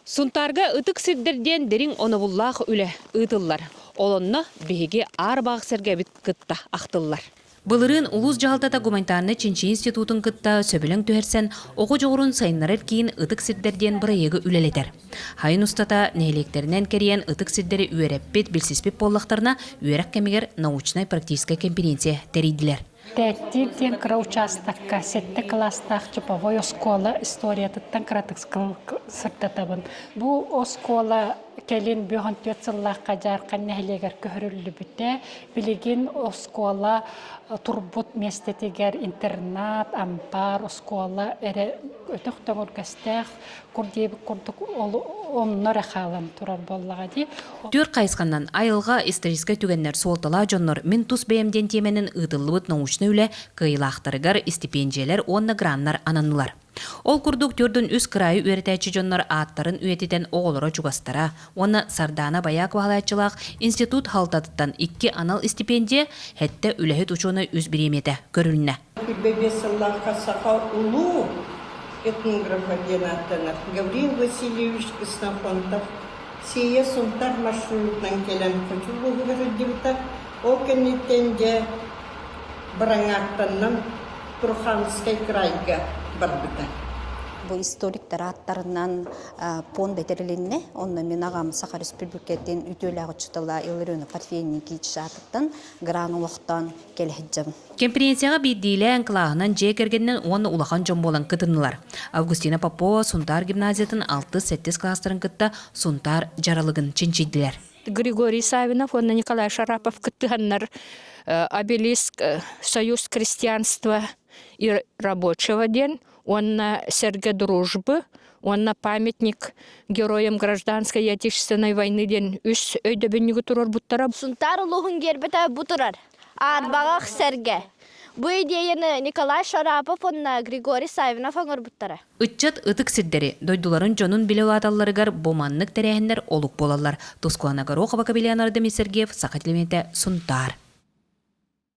Сунтарга ытык сирдерден дерин онобуллах үле ытыллар. Олонно биһиги ар багсерге бит кытта ахтыллар. Былырын улус жалтата гуманитарны Чинчи институтун кытта сөбөлөң түһерсен оку жогурун сайыннарыр кийин ытык сирдерден бырайыгы үлелетер. Хайын устата нейлектеринен кериен ытык сирдери үереппит билсиспит боллактарына үерек кемигер научная практическая конференция теридилер. Тәттен кыра участокка, сетті класстақ чуповой оскола история тұттан кыратық сыртатабын. Бұл оскола келин бүйін төтсіллаққа жарқан нәхілегер көхірілі бүті, білеген оскола турбут местетегер интернат, ампар, оскола, әрі өтіқтің үргістәқ, күрдейбі күрдік оннар әқалан тұрар боллаға дей. Төр қайысқаннан айылға историческа түгеннер солтала жоннор мен тус бәйемден теменін ұтылыбыт научны үлі кыйлақтырығар стипендиялер онна граннар ананылар. Ол күрдік түрдің үз кырайы үйретәчі жоннор аттарын үйетеден оғылыра жүгастара. Оны Сардана Баяк бағалайчылақ институт халтадыттан 2 анал стипендия хәтті үләхет учуны үз біреметі көріліне. Этнографа Геннадьевна, Гавриил Васильевич Коснофонтов, сия сунтар маршрутнан келен көчүл бұғырдыбыта, ол кенеттенде біраңақтаннан Турханский крайга барбыта. Бұл историктер аттарынан пон бетерілінне, онны мен ағам Саха Республикеттен үтөлі ағычытыла еліріні портфейінің кейтші атыттан гранулықтан келхеджім. Конференцияға бейдейлі әнкілағынан жекергеннен оны улахан жон болан кытынылар. Августина Попова Сунтар гимназиятын 6-7 кластарын кытта Сунтар жаралығын чинчидділер. Григорий Савинов, онна Николай Шарапов кыттыганнар обелиск Союз крестьянства и рабочего день, онна Серге Дружбы, онна памятник героям гражданской и отечественной войны ден үс өйдөбенниги турар буттара. Сунтар улуғын гербеті бұтырар. Арбағақ Серге. Бұл идеяны Николай Шарапов, онна Григорий Савинов аңыр буттара. Үтчат ытык сирдери, дойдуларын жонун билеу аталларыгар боманнык терехендер олук болалар. Тускуана Горохова Кабелиан Ардемий Сергеев, Сахатлементе, Сунтар.